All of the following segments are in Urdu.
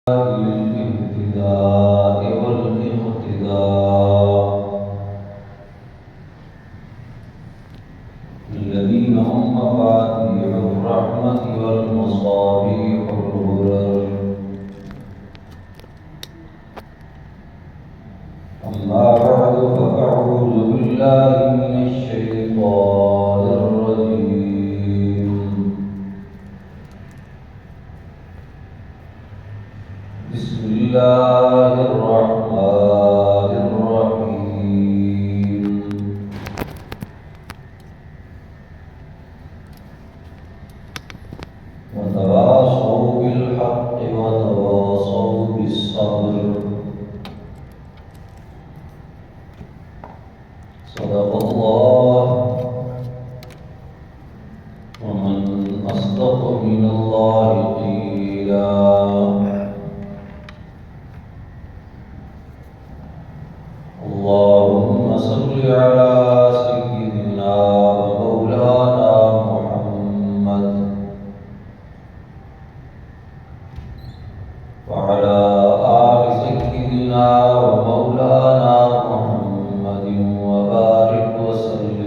للاهتداء والاقتداء الذين هم مفاتيح الرحمة والمصابيح الغرر. أما بعد فأعوذ بالله من الشيطان الرجيم. بسم الله الرحمن الرحيم. وتواصوا بالحق وتواصوا بالصبر. صدق الله. ومن أصدق من الله قيلا. اللهم صل على سيدنا ومولانا محمد وعلى آل سيدنا ومولانا محمد وبارك وسلم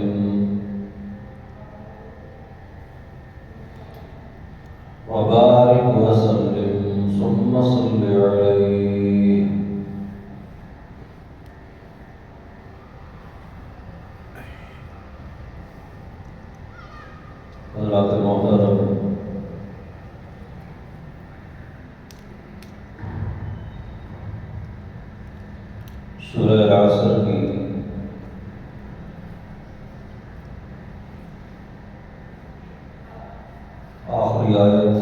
ثم صل عليه. حضرات محترم، سورہ العصر کی آخری آیت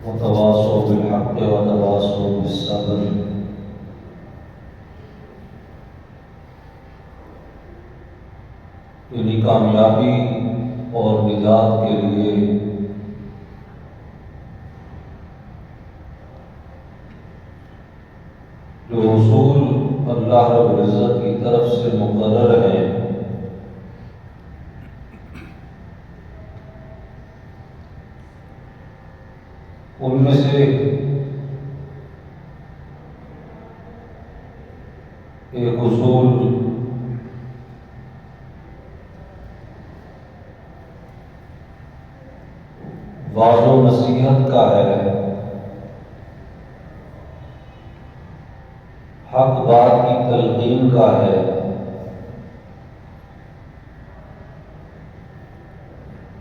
وتواصوا بالحق وتواصوا بالصبر یعنی کامیابی اور نجات کے لیے جو اصول اللہ رب العزت کی طرف سے مقرر ہیں ان میں سے ایک اصول واضح و نصیحت کا ہے، حق بات کی تلقین کا ہے،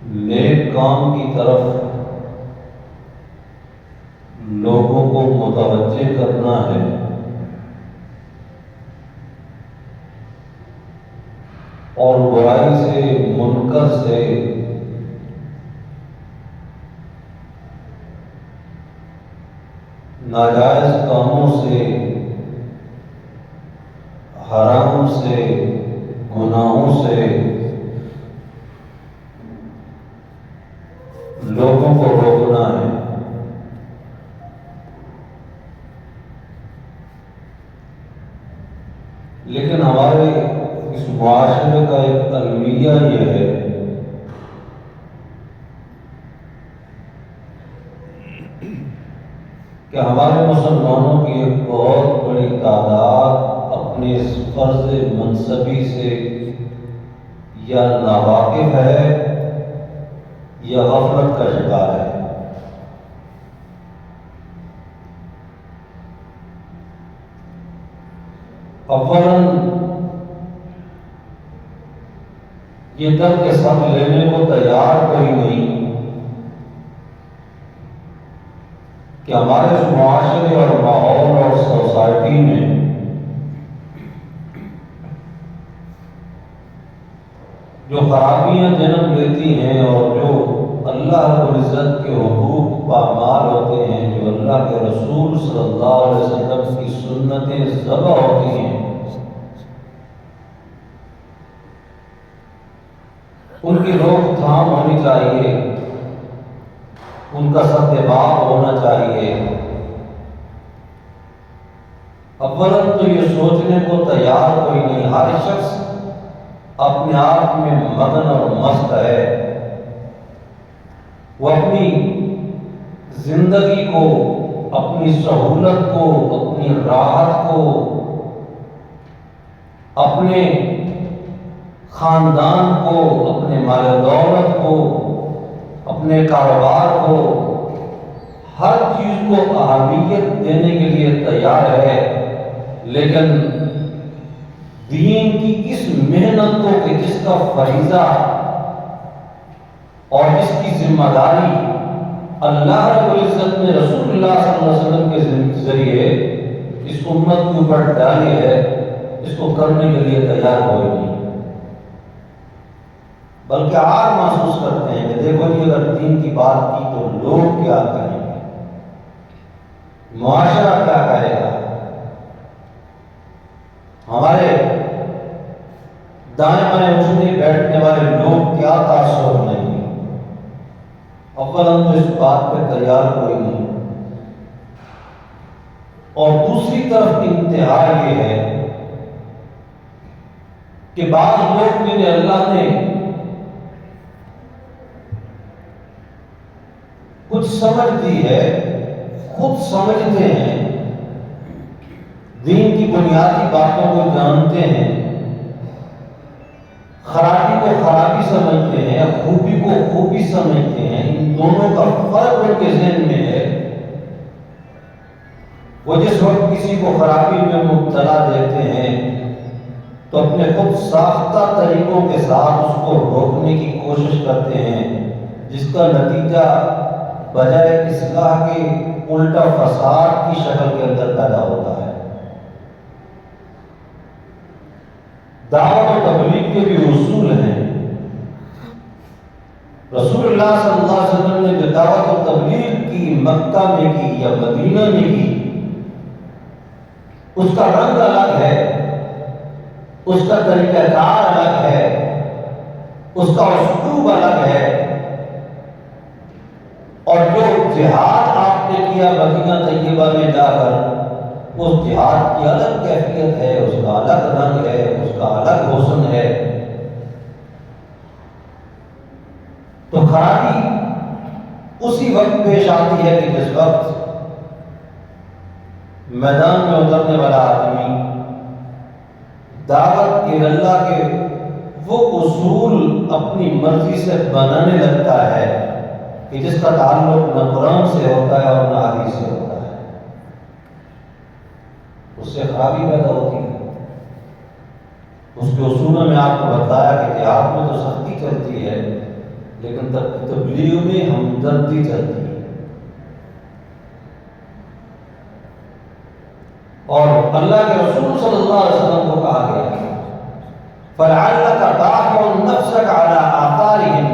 نیک کام کی طرف لوگوں کو متوجہ کرنا ہے، اور برائی سے منکر سے ناجائز کاموں سے حرام سے گناہوں سے لوگوں کو روکنا ہے۔ لیکن ہمارے اس معاشرے کا ایک المیہ یہ ہے کہ ہمارے مسلمانوں کی ایک بہت بڑی تعداد اپنے اس فرض منصبی سے یا ناواقف ہے یا غفلت کا شکار ہے۔ اولاً یہ در کے سب لینے کو تیار کوئی نہیں کہ ہمارے اس معاشرے اور ماحول اور سوسائٹی میں جو خرابیاں جنم لیتی ہیں اور جو اللہ رب العزت کے حقوق پامال ہوتے ہیں، جو اللہ کے رسول صلی اللہ علیہ وسلم کی سنتیں ذبح ہوتی ہیں، ان کی روک تھام ہونی چاہیے، ان کا سدباب ہونا چاہیے۔ اولاً تو یہ سوچنے کو تیار کوئی نہیں، ہر شخص اپنے آپ میں مگن اور مست ہے وہ اپنی زندگی کو، اپنی سہولت کو، اپنی راحت کو، اپنے خاندان کو، اپنے مال و دولت کو، اپنے کاروبار کو، ہر چیز کو اہمیت دینے کے لیے تیار ہے، لیکن دین کی اس محنت کو کہ جس کا فریضہ اور جس کی ذمہ داری اللہ رب العزت نے رسول اللہ صلی اللہ علیہ وسلم کے ذریعے اس امت کے اوپر ڈالی ہے، اس کو کرنے کے لیے تیار ہوئے نہیں، بلکہ آج محسوس کرتے ہیں کہ دیکھو جی اگر دین کی بات کی تو لوگ کیا کریں گے، معاشرہ کیا کہے گا، ہمارے دائیں بائیں اٹھنے بیٹھنے والے لوگ کیا تاثر لیں گے۔ اولاً تو اس بات پہ تیار کوئی نہیں، اور دوسری طرف انتہا یہ ہے کہ بعض لوگ جنہیں اللہ نے کچھ سمجھ دی ہے، خود سمجھتے ہیں، دین کی بنیادی باتوں کو جانتے ہیں، خرابی کو خرابی سمجھتے ہیں، خوبی کو خوبی سمجھتے ہیں، ان دونوں کا فرق ان کے ذہن میں ہے۔ وہ جس وقت کسی کو خرابی میں مبتلا دیکھتے ہیں تو اپنے خود ساختہ طریقوں کے ساتھ اس کو روکنے کی کوشش کرتے ہیں، جس کا نتیجہ بجائے اصلاح کے الٹا فساد کی شکل کے اندر پیدا ہوتا ہے۔ دعوت و تبلیغ کے بھی اصول ہیں۔ رسول اللہ صلی اللہ علیہ وسلم نے جو دعوت و تبلیغ کی مکہ میں کی یا مدینہ میں کی، اس کا رنگ الگ ہے، اس کا طریقہ کار الگ ہے، اس کا اسلوب الگ ہے، اور جو جہاد آپ نے کیا مدینہ طیبہ میں جا کر، اس جہاد کی الگ کیفیت ہے، اس کا الگ رنگ ہے، اس کا الگ حسن ہے۔ تو خرابی اسی وقت پیش آتی ہے کہ جس وقت میدان میں اترنے والا آدمی دعوت اللہ کے وہ اصول اپنی مرضی سے بنانے لگتا ہے کہ جس کا تعلق نہ قرآن سے ہوتا ہے اور نہ حدیث سے ہوتا ہے، اس سے خرابی پیدا ہوتی ہے۔ اس کے اصولوں میں آپ کو بتایا کہ جہاد میں تو سختی چلتی ہے، لیکن تبلیغ میں ہمدردی چلتی ہے، اور اللہ کے رسول صلی اللہ علیہ وسلم کو کہا گیا ہے فَلَعَلَّكَ بَاخِعٌ نَفْسَكَ عَلَىٰ آثَارِهِمْ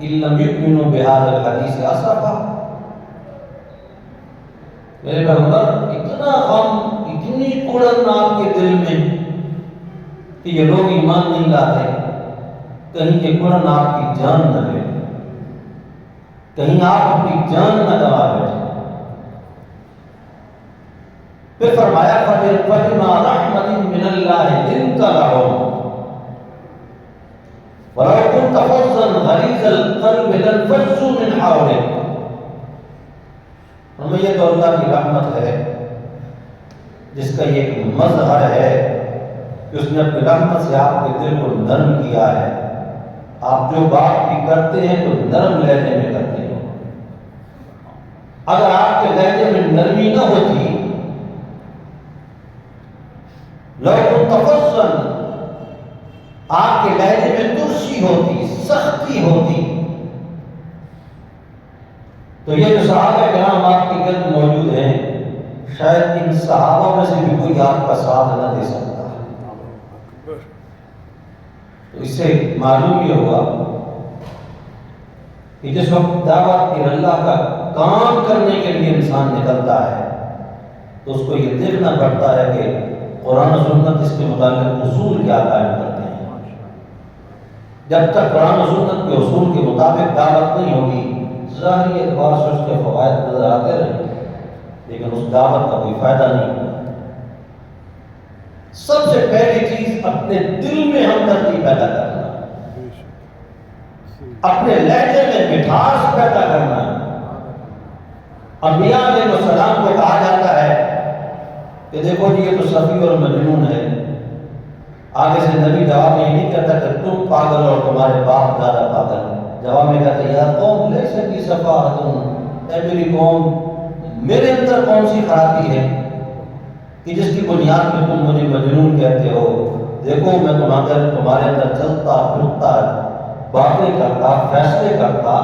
إِن لَّمْ يُؤْمِنُوا بِهَٰذَا الْحَدِيثِ أَسَفًا۔ میرے پیغمبر، اتنا غم، اتنی کڑن آپ کے دل میں کہ یہ لوگ ایمان نہیں لاتے، کہیں یہ قرآن آپ کی جان نہ لے، کہیں آپ اپنی جان نہ گوا بیٹھے۔ پھر فرمایا فَبِمَا رَحْمَةٍ مِّنَ اللَّهِ لِنتَ لَهُمْ وَلَوْ كُنتَ فَظًّا غَلِيظَ الْقَلْبِ لَانفَضُّوا مِنْ حَوْلِكَ۔ یہ تو اللہ کی رحمت ہے، جس کا یہ ایک مظہر ہے کہ اس نے اپنی رحمت سے آپ کے دل کو نرم کیا ہے۔ آپ جو بات بھی کرتے ہیں تو نرم لہجے میں کرتے ہیں۔ اگر آپ کے لہجے میں نرمی نہ ہوتی، لو كنت فظا، آپ کے لہجے میں ترشی ہوتی، سختی ہوتی، تو یہ جو صحابہ کرام آپ کے گرد موجود ہیں، شاید ان صحابہ میں سے بھی کوئی آپ کا ساتھ نہ دے سکتا۔ تو اس سے معلوم یہ ہوا کہ جس وقت دعوت اللہ کا کام کرنے کے لیے انسان نکلتا ہے تو اس کو یہ دیکھنا پڑتا ہے کہ قرآن و سنت اس کے متعلق اصول کیا قائم کرتے ہیں۔ جب تک قرآن و سنت کے اصول کے مطابق دعوت نہیں ہوگی، ظاہری اعتبار سے اس کے فوائد نظر آتے رہیں، لیکن اس دعوت کا کوئی فائدہ نہیں ہوگا۔ سب سے پہلی چیز اپنے دل میں ہمدردی پیدا کرنا۔ اپنے لہجے میں مٹھاس پیدا کرنا. انبیاء علیہ السلام کو کہا جاتا ہے کہ دیکھو جی یہ تو سفی اور مجنون ہے. آگے سے نبی جواب یہ نہیں کہتا کہ تم پاگل اور تمہارے باپ زیادہ پاگل. جواب میں کہتا یا قوم لیس بی صفاۃ، اے میری قوم میرے اندر کون سی خرابی ہے کہ جس کی بنیاد پہ تم مجھے مجنون کہتے ہو. دیکھو میں تمہارے اندر چلتا پھرتا باتیں کرتا فیصلے کرتا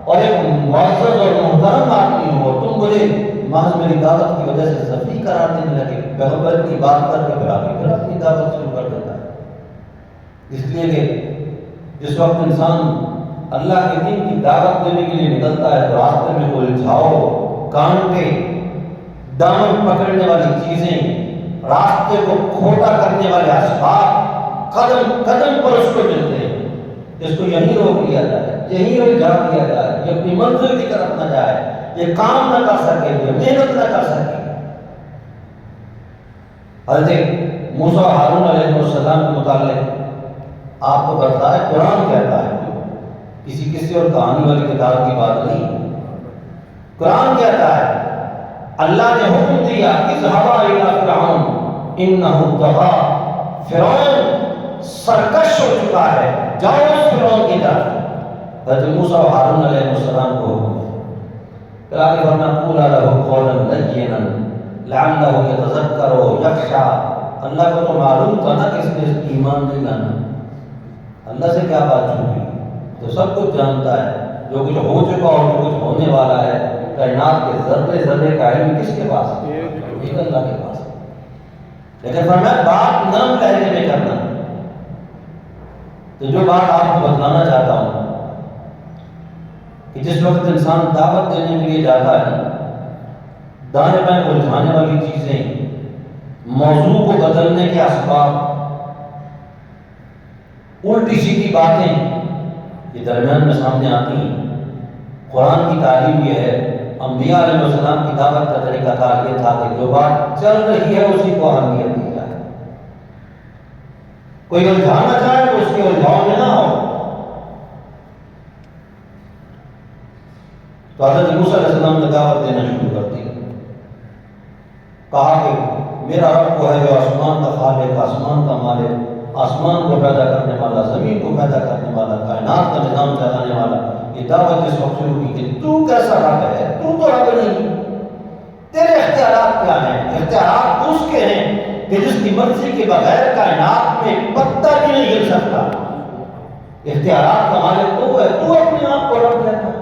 اور ایک معزز اور محترم آدمی ہو. تم مجھے محض میری دعوت کی وجہ سے سفی قرار دینے لگے. پیغمبر کی بات کر کے پھر اپنی دعوت شروع کر دیتا ہے. اس لیے کہ جس وقت انسان اللہ کے دین کی دعوت دینے کے لیے نکلتا ہے تو راستے میں الجھاؤ، کانٹے، دامن پکڑنے والی چیزیں، راستے کو کھوٹا کرنے والے اسباب قدم قدم پر اس کو ملتے ہیں. اس کو یہیں روک لیا جائے، یہیں الجھا دیا جائے، یہ اپنی منزل کی طرف نہ جائے، یہ کام نہ کر سکے، یہ محنت نہ کر سکے. حضرت موسیٰ و ہارون علیہ السلام کے متعلق آپ کو بتاتا ہے قرآن کہتا ہے، کسی قصے اور کہانی والی کتاب کی بات نہیں. قرآن کہتا ہے اللہ نے حکم دیا اذهبا الی فرعون انہ طغی، فرعون سرکش ہو چکا ہے، جاؤ اس فرعون کی طرف. حضرت موسیٰ و ہارون علیہ السلام کو حکم ہے. پھر آگے بڑھنا قولا لہ قولا لینا لعلہ یتذکر یخشی. اللہ کو تو معلوم تھا نا کہ اس نے ایمان نہیں لانا. اللہ سے کیا بات چھوٹی، تو سب کچھ جانتا ہے. جو کچھ ہو چکا اور جو کچھ ہونے والا ہے، کائنات کے ذرے ذرے کا علم کس کے پاس ہے؟ ایک اللہ کے پاس. لیکن فرمایا بات نرم لہجے میں کرنا. تو جو بات آپ کو بتلانا چاہتا ہوں کہ جس وقت انسان دعوت دینے کے لیے جاتا ہے، دانے بائیں الجھانے والی چیزیں، موضوع کو بدلنے کے اسباب، الٹی سیدھی باتیں یہ درمیان میں سامنے آتی ہیں. قرآن کی تعلیم یہ ہے، انبیاء علیہ السلام کی دعوت کا طریقہ کار یہ تھا کہ جو بات چل رہی ہے اسی کو اہمیت دی جائے. کوئی الجھانا چاہے تو اس کے الجھاؤ میں نہ ہو. تو حضرت موسیٰ علیہ السلام نے دعوت دینا شروع کر دی. کہا کہ میرا رب وہ ہے جو آسمان کا خالق، آسمان کا مالک، آسمان کو پیدا کرنے والا، زمین کو پیدا کرنے والا، کائنات کا نظام چلانے والا. یہ دعوت جس وقت شروع کی کہ تو کیسا رب ہے، تو رب نہیں، تیرے اختیارات کیا ہیں؟ اختیارات اس کے ہیں کہ جس کی مرضی کے بغیر کائنات میں پتہ بھی نہیں ہل سکتا. اختیارات کا مالک تو ہے، تو اپنے آپ کو رب کہتا ہے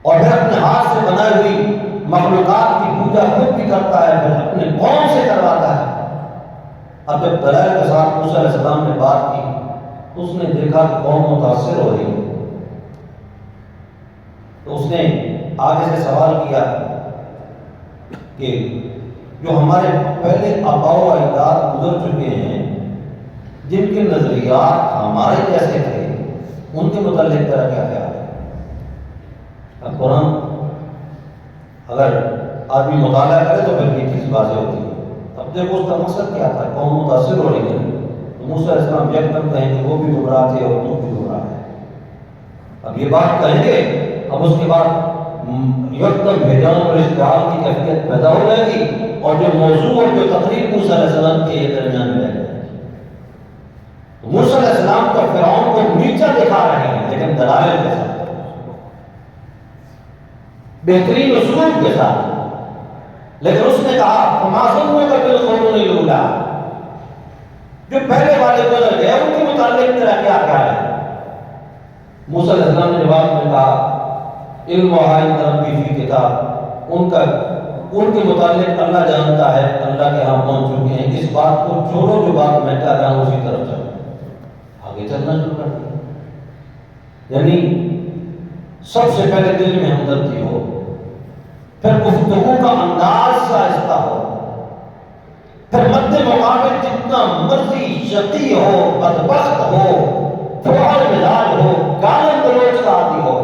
اور پھر اپنے ہاتھ سے بنائی ہوئی مخلوقات کی پوجا خود بھی کرتا ہے، پھر اپنے قوم سے کرواتا ہے. اب جب دلائل کے ساتھ موسیٰ علیہ السلام نے بات کی تو اس نے دیکھا کہ قوم متاثر ہو رہی ہے. تو اس نے آگے سے سوال کیا کہ جو ہمارے پہلے آباء و اجداد گزر چکے ہیں، جن کے نظریات ہمارے جیسے تھے، ان کے متعلق تیرا کیا خیال ہے؟ اب قرآن اگر آدمی مطالعہ کرے تو پھر یہ چیز واضح ہوتی ہے. اب دیکھو اس کا مقصد کیا تھا، قوم متاثر ہو رہی ہے. تو موسیٰ علیہ السلام یکدم کہیں کہ وہ بھی گمراہ تھے اور تو بھی گمراہ ہے. اب یہ بات کہیں گے، اب اس کے بعد یکدم ہجان اور اشتعال کی کیفیت پیدا ہو جائے گی اور جو موضوع اور جو تقریر موسیٰ علیہ السلام کے یہ درمیان میں رہ جائے گی. تو موسیٰ علیہ السلام تو فرعون کو نیچا دکھا رہے ہیں لیکن دلائل کے ساتھ، بہترین اسلوب کے ساتھ. لیکن اس نے کہا فما ظنک بالقرون الاولی، جو پہلے والے گزر گئے ان کے متعلق تیرا کیا خیال ہے؟ موسیٰ علیہ السلام نے جواب میں کہا علم و عند ربی فی کتاب، ان کے متعلق اللہ جانتا ہے، اللہ کے ہاں پہنچ چکے ہیں. اس بات کو چھوڑو جو بات میں کہہ رہا ہوں اسی طرف چلو. آگے چلنا شروع کر دیا. یعنی سب سے پہلے دل میں ہمدردی ہو، پھر گفتگو کا انداز آہستہ ہو، پھر مد مقابل جتنا مرضی شقی ہو، بدبخت ہو، فوہر مزاج ہو، گالی گلوچ کا عادی ہو،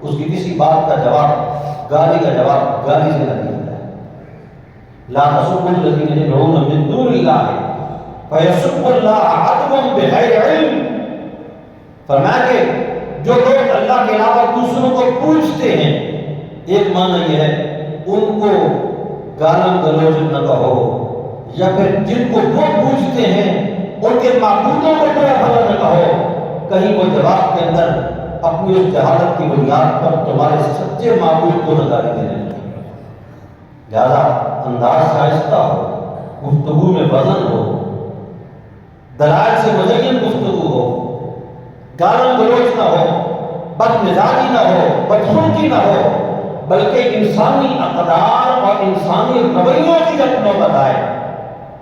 اس کی کسی بات کا جواب، گالی کا جواب گالی سے نہ دیا جائے. لا تسبوا الذین یدعون من دون اللہ فیسبوا اللہ عدوا بغیر علم فرمایا کہ جو لوگ اللہ کے علاوہ دوسروں کو پوجتے ہیں، ایک معنی یہ ہے ان کو گالم گلوچ نہ کہو، یا پھر جن کو وہ پوجتے ہیں ان کے معبودوں کو برا بھلا نہ کہو، کہیں وہ جواب کے اندر اپنی اس جہالت کی بنیاد پر تمہارے سچے معبود کو نگاری دینے لگے۔ لہذا انداز آہستہ ہو، گفتگو میں وزن ہو، دلائل سے مزین گفتگو ہو، گالم گلوچ نہ ہو، بد مزاجی نہ ہو، بدخلقی نہ ہو، بلکہ انسانی اقدار اور انسانی رویوں کی جب نوبت آئے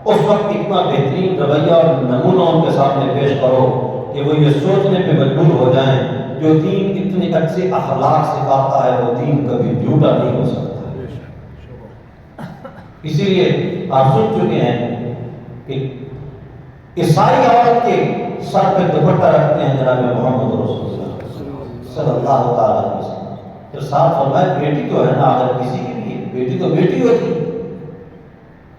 اس وقت اتنا بہترین رویہ اور نمونہ ان کے سامنے پیش کرو کہ وہ یہ سوچنے پہ مجبور ہو جائیں جو دین اتنے اچھے اخلاق سکھاتا ہے وہ دین کبھی جھوٹا نہیں ہو سکتا۔ اسی لیے آپ سن چکے ہیں کہ عیسائی عورت کے سر پہ دوپٹہ رکھتے ہیں جناب محمد رسول اللہ صلی اللہ تعالیٰ علیہ وسلم، پھر ساتھ فرمایا بیٹی تو ہے نا، اگر کسی کی بھی بیٹی تو بیٹی ہوتی،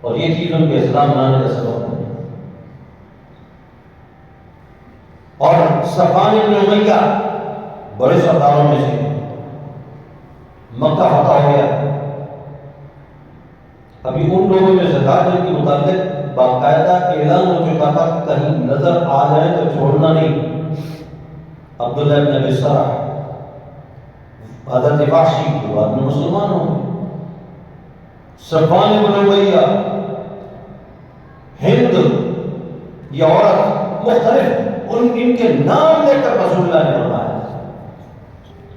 اور یہ چیز ان کے اسلام لانے کا سبب ہے۔ اور صفوان بن امیہ بڑے سرداروں میں سے، مکہ فتح ہو گیا، ابھی ان لوگوں میں سے تھا جن کے متعلق باقاعدہ اعلان ہو چکا تھا کہ کہیں نظر آ جائے تو چھوڑنا نہیں، عبداللہ بن ابی سرح، حضرت وحشی جو بعد میں مسلمان ہوں گے، صفوان بن امیہ، ہند، یہ عورت، مختلف ان کے نام لے کر رسول اللہ نے فرمایا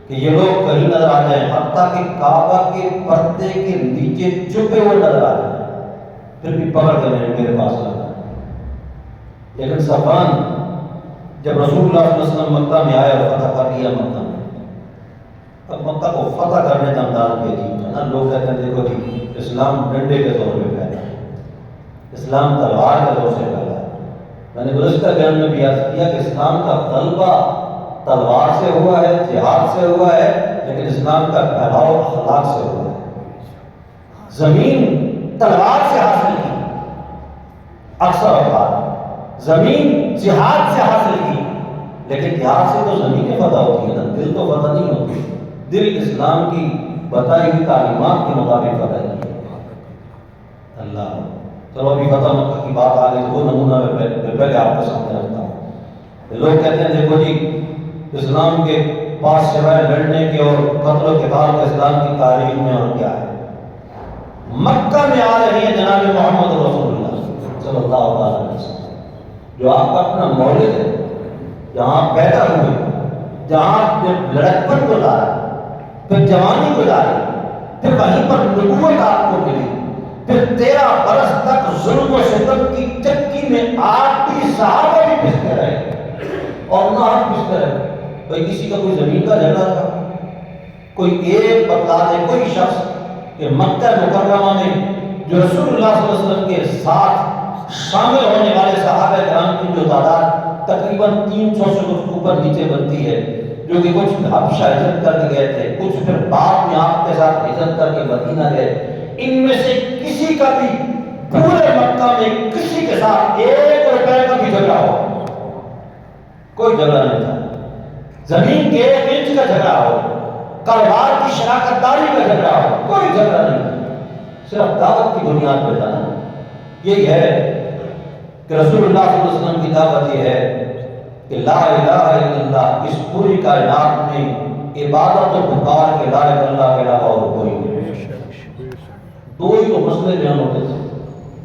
کہ یہ لوگ کہیں نظر آ جائیں، حتیٰ کہ کعبہ کے پردے کے نیچے چھپے ہوئے نظر آ جائیں، پھر بھی پکڑ کے میرے پاس لانا۔ لیکن صفوان جب رسول اللہ صلی اللہ علیہ وسلم مکہ میں آیا اور فتح کر لیا مکہ میں، اب مکہ کو فتح کرنے کا انداز بھی عجیب تھا نا، لوگ کہتے ہیں دیکھو جی اسلام ڈنڈے کے طور پہ پھیلا، اسلام تلوار کے طور سے پھیلا۔ میں نے گزشتہ بیان میں بھی عرض کیا کہ اسلام کا غلبہ تلوار سے ہوا ہے، جہاد سے ہوا ہے، لیکن اسلام کا پھیلاؤ اخلاق سے ہوا ہے۔ زمین تلوار سے حاصل کی، اکثر اوقات زمین جہاد سے حاصل کی، لیکن جہاد سے تو زمین فتح ہوتی ہے نا، دل تو فتح نہیں ہوتی۔ دل اسلام کی بتائی ہوئی تعلیمات کے مطابق فتح کی ہے۔ اللہ، چلو ابھی فتح مکہ کی بات آ گئی تو وہ نمونہ میں پہلے آپ کو سامنے رکھتا ہوں۔ لوگ کہتے ہیں دیکھو جی اسلام کے پاس سوائے لڑنے کے اور قتل و قتال کے اسلام کی تاریخ میں اور کیا ہے؟ مکہ میں آ رہی ہے جناب محمد رسول اللہ صلی اللہ علیہ وسلم، جو آپ کا اپنا مولد ہے، جہاں پیدا ہوئے، جہاں لڑکپن کو لایا، پھر جوانی کو لایا، پھر وہیں پر نبوت آپ کو ملی، پھر 13 برس تک ظلم و ستم کی چکی میں آپ بھی صحابہ بھی پستے رہے اور نہ آپ پستے رہے۔ بھائی کسی کا کوئی زمین کا جھگڑا تھا، کوئی ایک بتلا دے کوئی شخص کہ مکہ مکرمہ میں جو رسول اللہ صلی اللہ علیہ وسلم کے ساتھ شامل ہونے والے صحابہ کرام کی جو تعداد تقریباً 300 سے کچھ اوپر نیچے بنتی ہے، جو کہ کچھ حبشہ ہجرت کر کے گئے تھے، کچھ پھر بعد میں آپ کے ساتھ ہجرت کر کے مدینہ گئے، ان میں سے کسی کا بھی پورے مکہ میں کسی کے ساتھ 1 روپے کا بھی جھگڑا ہو، کوئی جھگڑا نہیں تھا۔ زمین کے 1 انچ کا جھگڑا ہو، کاروبار کی شراکت داری کا جھگڑا ہو، کوئی جھگڑا نہیں تھا، صرف دعوت کی بنیاد پہ تھا نا۔ یہی ہے کہ رسول اللہ صلی اللہ علیہ وسلم کی دعوت یہ ہے کہ لا الہ الا اللہ، اس پوری کائنات میں عبادت و پکار کے لائق اللہ کے علاوہ اور کوئی نہیں۔ 2 ہی تو مسئلے بیان ہوتے تھے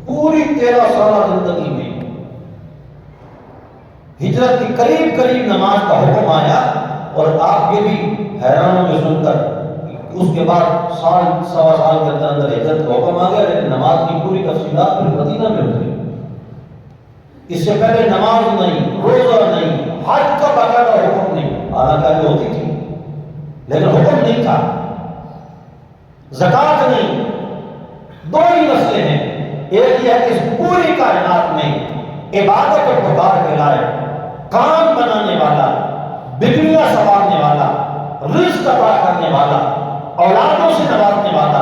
پوری 13 سالہ زندگی میں۔ ہجرت کی قریب نماز کا حکم آیا، اور آپ یہ بھی حیران ہوں گے سن کر، اس کے بعد سال سوا سال کے اندر ہجرت کا حکم آ گیا، لیکن نماز کی پوری تفصیلات پھر مدینہ میں اتری۔ اس سے پہلے نماز نہیں، روزہ نہیں، حج کا باقاعدہ حکم نہیں، حالانکہ ہوتی تھی لیکن حکم نہیں تھا، زکوٰۃ نہیں۔ 2 ہی مسئلے ہیں، ایک یہ ہے کہ اس پوری کائنات میں عبادت اور پکار کے لائق، کام بنانے والا، بگڑیاں سنوارنے والا، رزق عطا کرنے والا، اولادوں سے نوازنے والا،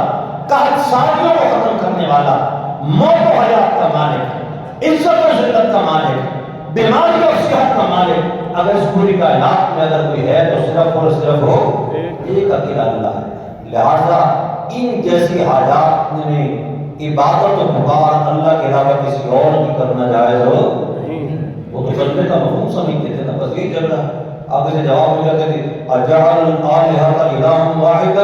قحط سالیوں کو ختم کرنے والا، موت و حیات کا مالک، عزت و ذلت کا مالک، بیماری اور صحت کا مالک اگر اس پوری کائنات میں اگر کوئی ہے تو صرف اور صرف ہو ایک اکیلا اللہ ہے۔ لہذا ان جیسی حاجات میں عبادت و پکار اللہ کے علاوہ کسی اور کی کرنا جائز ہو نہیں۔ وہ تو کلمے کا مفہوم سمجھتے تھے نا، بس یہی چل رہا ہے۔ آگے سے جواب ہو جاتے تھے اجعل الآلہۃ الہا واحدا،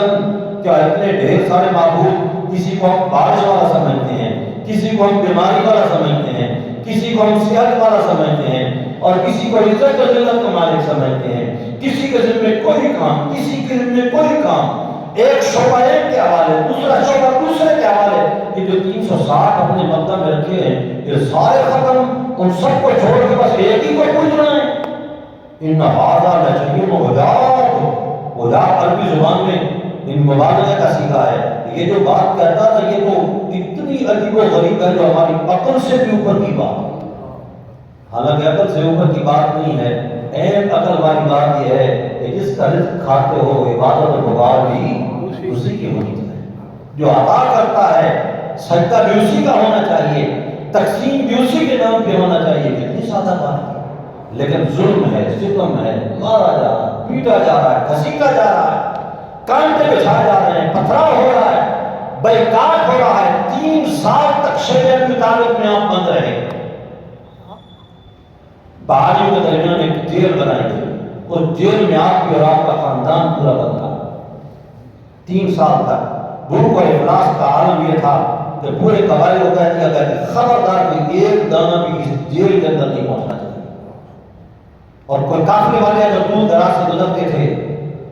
کیا اتنے ڈھیر سارے معبود، کسی کو ہم بارش والا سمجھتے ہیں، کسی کو ہم بیماری والا سمجھتے ہیں، کسی کو ہم صحت والا سمجھتے ہیں، اور کسی کو عزت و ذلت کا مالک سمجھتے ہیں، کسی کے ذمہ کوئی کام، کسی کے ذمہ کوئی کام، ایک شعبہ ایک کے حوالے، دوسرا شعبہ دوسرے کے حوالے، یہ جو 360 اپنے مکہ میں رکھے ہیں یہ سارے ختم، ان سب کو چھوڑ کے بس ایک ہی کو پوچھنا ہے۔ ان ھذا لشیء عجاب، عجاب عربی زبان میں ان مبالغہ کا سیکھا ہے۔ یہ جو بات کہتا تھا یہ تو اتنی عجیب و غریب ہے جو ہماری عقل سے بھی اوپر کی بات ہے، حالانکہ عقل سے اوپر کی بات نہیں ہے۔ عین عقل والی بات یہ ہے کہ جس کا رزق کھاتے ہو عبادت و پکار بھی اسی کی ہونی چاہیے، جو عطا کرتا ہے سجدہ بھی اسی کا ہونا چاہیے، تقسیم بھی اسی کے نام پہ ہونا چاہیے۔ کتنی سادہ بات ہے، لیکن ظلم ہے، ستم ہے، مارا جا رہا ہے، پیٹا جا رہا ہے، گھسیٹا جا رہا ہے، کانٹے بچھائے جا رہے ہیں، پتھراؤ ہو رہا ہے، بائیکاٹ ہو رہا ہے۔ 3 سال تک شریعت کی تعلق میں آپ بند رہے، پہاڑیوں کے درمیان ایک جیل بنائی گئی، اس جیل میں آپ کی اور آپ کا خاندان پورا بند رہا 3 سال تک۔ بھوک اور افلاس کا عالم یہ تھا کہ پورے قبائل کو کہہ دیا گیا کہ خبردار کوئی ایک دانہ بھی اس جیل کے اندر نہیں پہنچنا چاہیے، اور کوئی قافلے والے جو دور دراز سے گزرتے تھے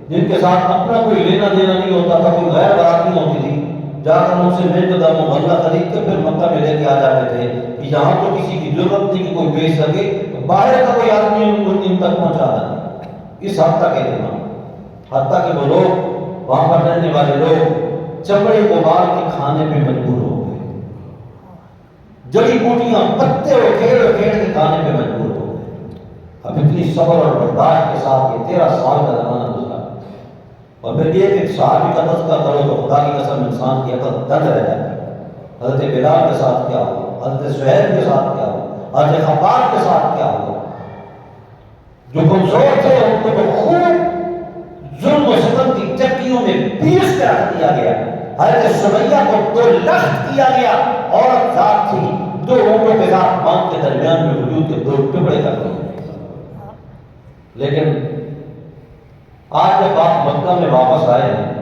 جن کے ساتھ اپنا کوئی لینا دینا نہیں ہوتا تھا، کوئی غیر بارات نہیں ہوتی تھی، جا کر ان سے مل دم و غلہ خرید کے پھر مکہ میں لے کے آ جاتے تھے کہ یہاں تو کسی کی ضرورت نہیں کہ کوئی بیچ سکے، باہر کا کوئی آدمی ان تک پہنچا دیں۔ اس حد تک ہے، حتیٰ کہ وہ لوگ وہاں پر رہنے والے لوگ چمڑے کو بال کے کھانے پہ مجبور ہو گئے، جڑی بوٹیاں پتے اکھیڑ کے کھانے پہ مجبور ہو گئے۔ اب اتنی صبر اور برداشت کے ساتھ یہ 13 سال کا زمانہ گزرا، اور پھر ایک صحابی کا تذکرہ کرو تو خدا کی قسم انسان کی عقل دنگ رہ جاتی ہے۔ حضرت بلال کے ساتھ کیا ہوا، حضرت سہیل کے ساتھ کیا ہوا، حضرت خباب کے ساتھ کیا ہوا، جو کمزور تھے ان کو تو خوب ظلم و ستم کی چکیوں میں پیس کے رکھ دیا گیا۔ حضرت سمیہ کو 2 لخت کیا گیا، عورت ذات تھی، 2 اونٹوں کے ساتھ مانگ کے درمیان میں وجود کے 2 ٹکڑے کر دیے۔ لیکن آج جب آپ مکہ میں واپس آئے ہیں،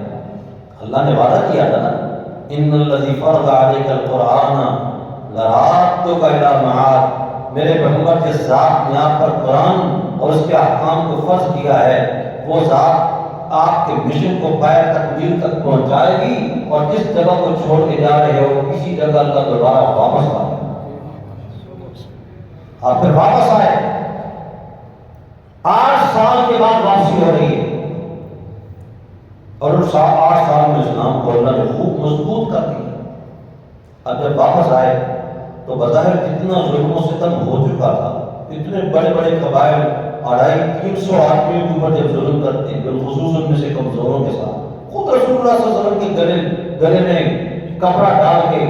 اللہ نے وعدہ کیا تھا نا، ان الذی فرض علیک القرآن لرادک الی معاد، میرے پیغمبر جس ذات نے آپ پر قرآن اور اس کے احکام کو فرض کیا ہے وہ ذات آپ کے مشن کو پیر تکمیل تک پہنچائے گی، اور جس جگہ کو چھوڑ کے جا رہے ہو اسی جگہ اللہ دوبارہ واپس آئے۔ آپ پھر واپس آئے، 8 سال کے بعد واپسی ہو رہی ہے، اور ان 8 سال میں اسلام کو اللہ نے خوب مضبوط کر دیا۔ اب جب واپس آئے تو بظاہر کتنا ظلم و ستم ہو چکا تھا، اتنے بڑے بڑے قبائل 250-300 آدمیوں کے اوپر جب ظلم کرتے ہیں، بالخصوص ان میں سے کمزوروں کے ساتھ، خود رسول اللہ صلی اللہ علیہ وسلم کے گلے میں کپڑا ڈال کے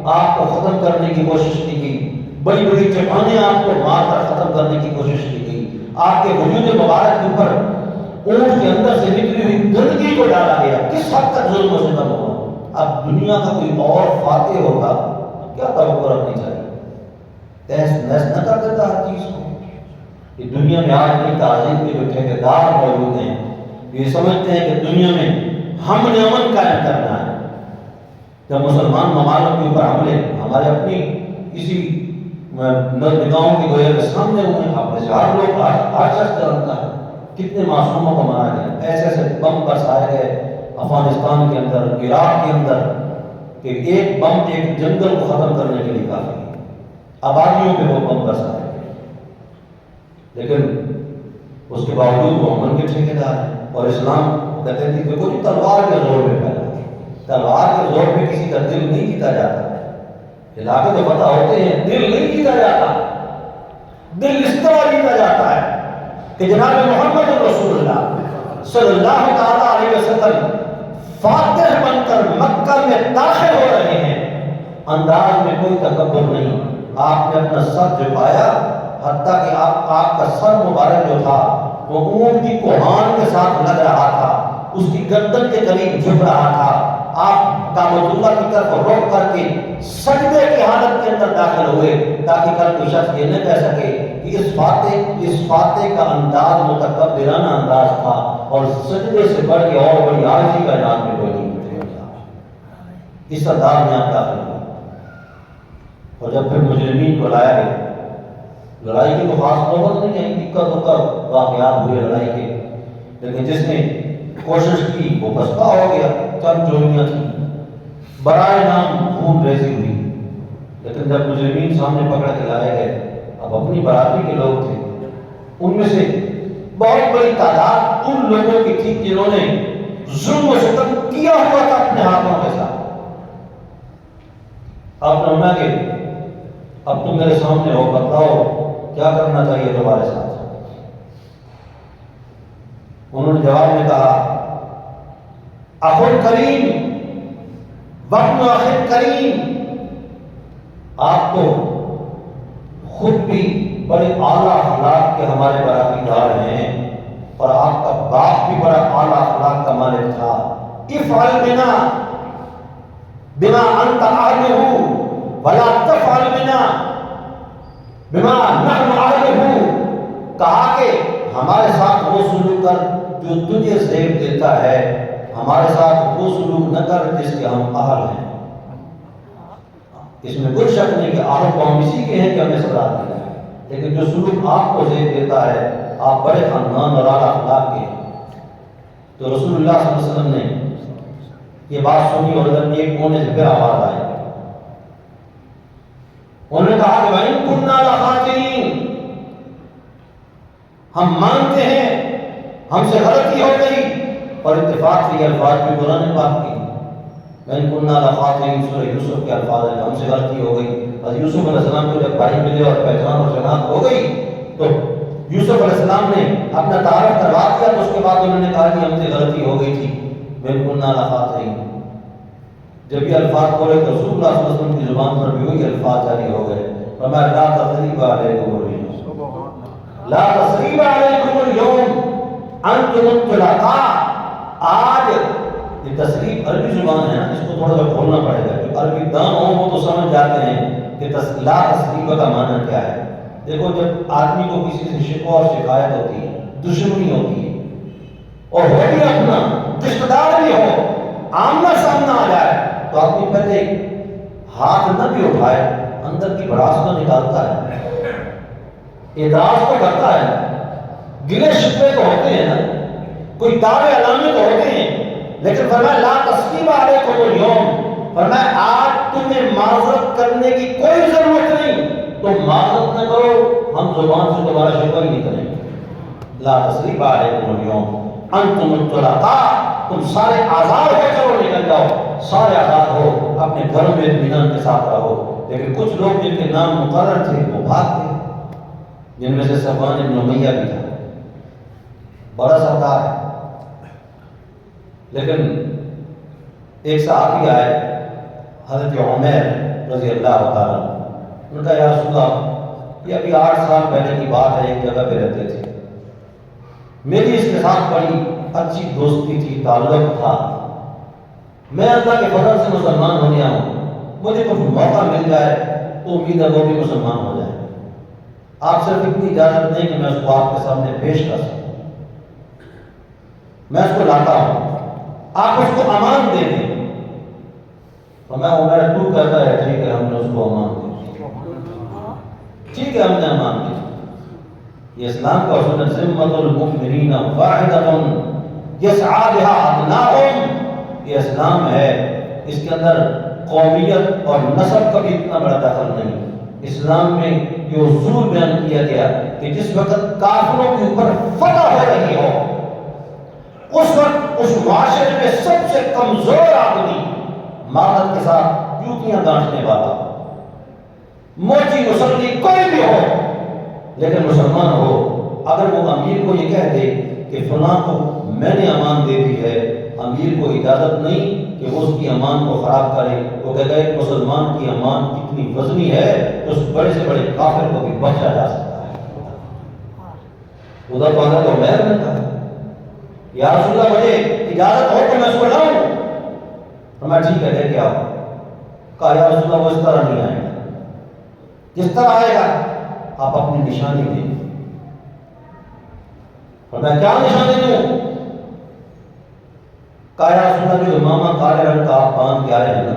آپ کو ختم کرنے کی کوشش کی گئی، بڑی بڑی چٹانیں آپ کو مار کر ختم کرنے کی کوشش کی گئی، آپ کے وجود مبارک کے اوپر اونٹ کے اندر سے نکلی ہوئی گندگی کو ڈالا گیا۔ کس حد تک ظلم و ستم ہوا؟ اب دنیا کا کوئی اور فاتح ہوتا کیا توقع رکھنی چاہیے؟ تہس نہس نہ کر دیتا ہر چیز کو۔ کہ دنیا میں آج کی تعظیم کے جو ٹھیکیدار موجود ہیں یہ سمجھتے ہیں کہ دنیا میں ہم نے امن قائم کرنا ہے۔ جب مسلمان ممالک کے اوپر حملے ہمارے اپنی اسی نگاہوں کے گویا کے سامنے ہوئے، آپ میں سے ہر لوگ ہر شخص جانتا ہے کتنے معصوموں کو مارا گیا، ایسے ایسے بم برسائے گئے افغانستان کے اندر، عراق کے اندر، کہ ایک بم ایک جنگل کو ختم کرنے کے لیے کافی ہے، آبادیوں پہ وہ بم برسائے گئے، لیکن اس کے باوجود وہ امن کے ٹھیکیدار ہیں۔ اور اسلام کہتے ہیں کہ کوئی تلوار کے زور میں پیدا، تلوار کے زور پہ کسی کا دل نہیں جیتا جاتا، علاقے تو پتہ ہوتے ہیں، دل نہیں جیتا جاتا، دل اس طرح جیتا جاتا ہے کہ جناب محمد رسول اللہ صلی اللہ تعالیٰ علیہ وسلم فاتح بن کر مکہ میں داخل ہو رہے ہیں، انداز میں کوئی تکبر نہیں، آپ نے اپنا سر جھکایا حتیٰ کہ آپ کا سر مبارک جو تھا وہ اونٹ کی کوہان کے ساتھ لگ رہا تھا، اس کی گردن کے قریب جھک رہا تھا۔ آپ کعبۃ اللہ کی طرف رخ کر کے سجدے کی حالت کے اندر داخل ہوئے تاکہ کل کوئی شخص یہ نہ کہہ سکے کہ اس فاتح کا انداز متکبرانہ انداز تھا اور سجدے سے بڑھ کے اور بڑی عاجزی کا نام میں کوئی نہیں ملے۔ اس انداز میں آپ داخل ہوئے اور جب پھر مجرمین کو لایا گیا، لڑائی کی تو خاص نوبت نہیں ہے، اکا دکا واقعات ہوئے لڑائی کے، لیکن جس نے کوشش کی وہ پسپا ہو گیا، چند چوریاں تھیں، برائے نام خون ریزی ہوئی، لیکن جب مجرمین سامنے پکڑ کے لائے گئے، اب اپنی برادری کے لوگ تھے، ان میں سے بہت بڑی تعداد ان لوگوں کی تھی جنہوں نے ظلم و ستم کیا ہوا تھا اپنے ہاتھوں کے ساتھ۔ آپ نے فرمایا کہ اب تم میرے سامنے ہو، بتلاؤ کیا کرنا چاہیے تمہارے ساتھ۔ انہوں نے جواب میں کہا اخو کریم وابن اخ کریم، آپ تو خود بھی بڑے اعلیٰ اخلاق کے ہمارے برادری دار ہیں اور آپ کا باپ بھی بڑا اعلیٰ اخلاق کا مالک تھا، افعل بنا بما انت اہلہ ولا تفعل بنا بما نحن اہلہ، کہا کہ ہمارے ساتھ وہ سلوک کر جو تجھے زیب دیتا ہے، ہمارے ساتھ وہ سلوک نہ کر جس کے ہم اہل ہیں۔ اس میں کوئی شک نہیں کہ اہل کو ہم اسی کے ہیں کہ ہمیں سزا دی ہے، لیکن جو سلوک آپ کو زیب دیتا ہے، آپ بڑے خاندان اور اعلیٰ اخلاق کے ہیں۔ تو رسول اللہ صلی اللہ علیہ وسلم نے یہ بات سنی اور ادھر ایک کونے سے پھر آواز آئی، انہوں نے کہا کہ وَإِن كُنَّا لَخَاطِئِينَ، ہم مانتے ہیں ہم سے غلطی ہو گئی، اور اتفاق سے یہ الفاظ بھی قرآن پاک کی، وَإِن كُنَّا لَخَاطِئِينَ، سورہ یوسف کے الفاظ ہیں، ہم سے غلطی ہو گئی۔ حضرت یوسف علیہ السلام کو جب بھائی ملے اور پہچان اور شناخت ہو گئی تو یوسف علیہ السلام نے اپنا تعارف کروا دیا، تو اس کے بعد انہوں نے کہا کہ ہم سے غلطی ہو گئی تھی، وَإِن كُنَّا لَخَاطِئِينَ۔ جب یہ الفاظ بولے تو رسول اللہ صلی اللہ علیہ وسلم کی زبان پر بھی وہی الفاظ جاری ہو گئے، فرمایا لا تثریب علیکم اليوم، لا تثریب علیکم اليوم انتم الطلقاء۔ آج یہ تثریب عربی زبان ہے، اس کو تھوڑا سا کھولنا پڑے گا، جو عربی دان ہوں وہ تو سمجھ جاتے ہیں کہ لا تثریب کا معنی کیا ہے۔ دیکھو جب آدمی کو کسی سے شکوہ اور شکایت ہوتی ہے، دشمنی ہوتی ہے، اور ہو بھی اپنا رشتہ دار بھی ہو، آمنا سامنا آ جائے تو آدمی پہلے ہاتھ نہ بھی اٹھائے، اندر کی بڑاس کو نکالتا ہے، اعتراض تو کرتا ہے، گلے شکوے تو ہوتے ہیں نا، کوئی دعوے علامے تو ہوتے ہیں، لیکن فرمایا لا تثریب علیکم اليوم، فرمایا آج تمہیں معذرت کرنے کی کوئی ضرورت نہیں، تم معذرت نہ کرو، ہم زبان سے تمہارا شکر ہی نہیں کریں گے۔ لا تثریب علیکم اليوم انتم الطلقاء، تم سارے آزاد ہو، چلو نکل جاؤ، سارے آزاد ہو، اپنے گھروں میں اطمینان کے ساتھ رہو۔ لیکن کچھ لوگ جن کے نام مقرر تھے وہ بھاگ گئے، جن میں سے صفوان بن امیہ بھی تھا، بڑا سردار ہے، لیکن ایک صحابی آئے حضرت عمیر رضی اللہ تعالیٰ، انہوں نے کہا یا رسول اللہ، یہ ابھی 8 سال پہلے کی بات ہے، ایک جگہ پہ رہتے تھے، میری اس کے ساتھ بڑی اچھی دوستی تھی، تعلق تھا، میں اللہ کے فضل سے مسلمان ہو گیا ہوں، مجھے کچھ موقع مل جائے تو امید ہے وہ بھی مسلمان ہو جائے، آپ صرف اتنی اجازت نہیں کہ میں اس کو آپ کے سامنے پیش کر سکوں، میں اس کو لاتا ہوں، آپ اس کو امان دے دیں۔ تو میں عمر تو کہتا ہے ٹھیک ہے، ہم نے اس کو امان دے دیا، ٹھیک ہے، ہم نے امان دے دیا۔ یہ اسلام کا اصول ہے، ذمۃ المؤمنین واحدۃ یسعی بہا ادناہم، یہ اسلام ہے، اس کے اندر قومیت اور نسب کا بھی اتنا بڑا دخل نہیں۔ اسلام میں یہ اصول بیان کیا گیا کہ جس وقت کافروں کے اوپر فتح ہو رہی ہو، اس وقت اس معاشرے میں سب سے کمزور آدمی، مادت کے ساتھ جوتیاں گانٹنے والا، موچی مسلم کوئی بھی ہو لیکن مسلمان ہو، اگر وہ امیر کو یہ کہہ دے کہ فلاں کو میں نے امان دے دی ہے، امیر کو اجازت نہیں کہ وہ اس کی امان کو خراب کرے، وہ کہتا ہے کہ مسلمان کی امان کتنی وزنی ہے تو اس بڑے سے بڑے کافر کو بھی بخشا جا سکتا ہے۔ ادھر تو حضرت عمیر نے کہا یا رسول اللہ مجھے اجازت ہو تو میں اس کو لاؤں؟ فرمایا ٹھیک ہے لے کے آؤ۔ کہا یا رسول اللہ وہ اس طرح نہیں آئے گا، جس طرح آئے گا آپ اپنی نشانی دیں۔ فرمایا کیا نشانی دوں؟ کہا یا رسول اللہ جو امامہ کالے رنگ کا آپ باندھ کے آئے ہیں نا،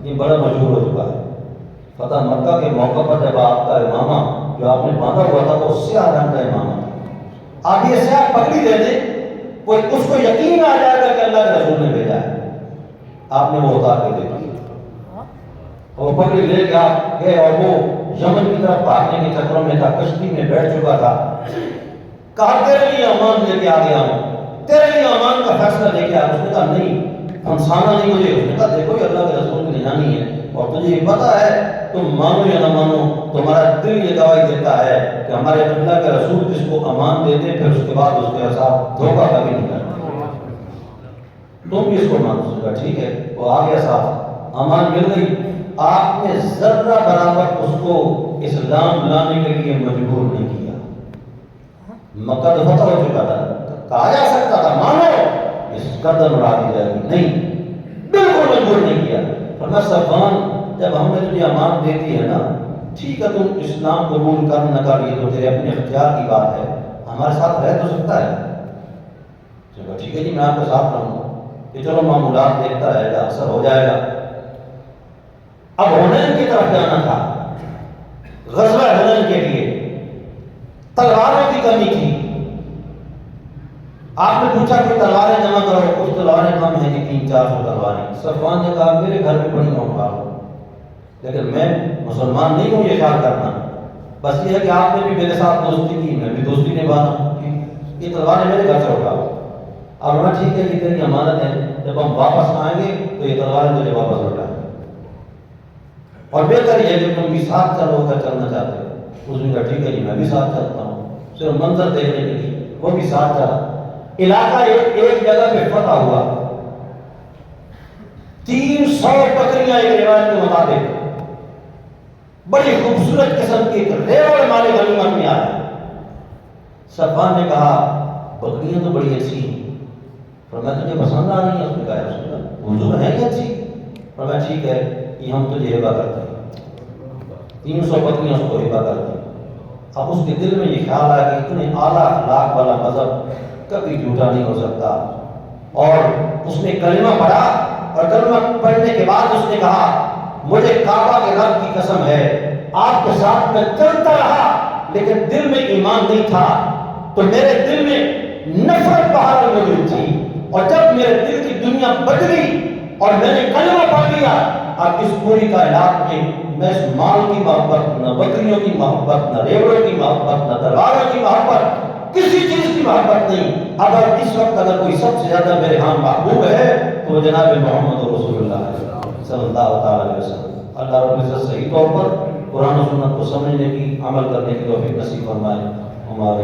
یہ بڑا مشہور ہو چکا ہے۔ فتح مکہ کے موقع پر جب آپ کا امامہ جو آپ نے باندھا ہوا تھا وہ سیاہ رنگ کا امامہ تھا، آپ یہ سیاہ پگڑی دے دیں، کوئی اس کو یقین آ جائے گا کہ اللہ کے رسول نے بھیجا ہے۔ آپ نے وہ اتار کے دے دی اور پگڑی لے کے آپ گئے اور وہ یمن کی طرف بھاگنے کے چکروں میں تھا، کشتی میں بیٹھ چکا تھا۔ کہا تیرے لیے امان لے کے آ گیا ہوں، تیرے لیے امان کا فیصلہ لے کے آ۔ اس نے کہا نہیں پھنسانا نہیں مجھے۔ اس نے کہا دیکھو یہ اللہ کے رسول کی نشانی ہے اور تجھے یہ پتا ہے تم مانو یا نہ مانو، تمہارا دل یہ گواہی دیتا ہے کہ ہمارے اللہ کے رسول جس کو امان دیتے پھر اس کے بعد اس کے ساتھ دھوکہ کبھی نہیں کرتے، تم بھی اس کو مانو۔ اس نے کہا ٹھیک ہے۔ وہ آ گیا صاحب، امان مل گئی۔ آپ نے ذرہ برابر اس کو اسلام لانے کے لیے مجبور نہیں کیا۔ مکہ تو فتح ہو چکا تھا، کہا جا سکتا تھا مانو اس گردن اڑا دی جائے گی، نہیں بالکل مجبور نہیں کیا۔ فرمایا صفوان جب ہم نے تجھے امان دے دی ہے نا، ٹھیک ہے تم اسلام قبول کر نہ کر یہ تو تیرے اپنے اختیار کی بات ہے، ہمارے ساتھ رہ تو سکتا ہے؟ چلو ٹھیک ہے جی میں آپ کے ساتھ رہوں گا، کہ چلو معمولات دیکھتا رہے گا، اثر ہو جائے گا۔ اب حنین کی طرف جانا تھا، غزوہ حنین کے لیے تلواروں کی کمی تھی۔ آپ نے پوچھا کہ تلواریں جمع کرو، کچھ تلواریں کم ہیں کہ 300-400 تلواریں۔ صفوان نے کہا میرے گھر میں پڑی ہوں کھا لو، لیکن میں مسلمان نہیں ہوں یہ خیال کرنا، بس یہ ہے کہ آپ نے بھی میرے ساتھ دوستی کی، میں بھی دوستی نبھانا، یہ تلواریں میرے گھر سے اٹھاؤ۔ اب ہاں ٹھیک ہے یہ تیری امانت ہے، جب ہم واپس آئیں گے تو یہ تلواریں تجھے واپس لوٹائیں گے، اور بہتر یہ ہے کہ تم بھی ساتھ چلو اگر چلنا چاہتے ہو۔ اس نے کہا ٹھیک ہے جی میں بھی ساتھ چلتا ہوں، صرف منظر دیکھنے کے لیے۔ وہ بھی ساتھ چلا۔ علاقہ ایک جگہ پہ فتح ہوا، 300 بکریاں ایک روایت کے مطابق بڑی خوبصورت قسم کی ریوڑ مالے غنیمت میں آئے۔ صفوان نے کہا بکریاں تو بڑی اچھی ہیں، فرمایا تجھے پسند آ رہی ہیں؟ اس نے کہا رسول اللہ حضور ہیں یہ اچھی؟ فرمایا ٹھیک ہے یہ ہم تجھے ہبہ کرتے ہیں۔ 300 بکریاں اس کو ہبہ کر دی۔ اب اس کے دل میں یہ خیال آیا کہ اتنے اعلیٰ اخلاق والا مذہب کبھی جھوٹا نہیں ہو سکتا، اور اس نے کلمہ پڑھا، اور کلمہ پڑھنے کے بعد اس نے کہا مجھے کعبہ کے رب کی قسم ہے آپ کے ساتھ میں چلتا رہا لیکن دل میں ایمان نہیں تھا، تو میرے دل میں نفرت بہار موجود تھی، اور جب میرے دل کی دنیا بدلی اور میں نے کلمہ پڑھ لیا، اب اس پوری کائنات میں اس مال کی محبت، نہ بکریوں کی محبت، نہ ریوڑوں کی محبت، نہ تلواروں کی محبت، کسی چیز کی محبت نہیں۔ اگر اس وقت اگر کوئی سب سے زیادہ میرے ہاں محبوب ہے تو وہ جناب محمد رسول اللہ صلی اللہ تعالی علیہ وسلم۔ اللہ رب العزت صحیح طور پر قرآن و سنت کو سمجھنے کی، عمل کرنے کی توفیق نصیب فرمائے۔ ہمارے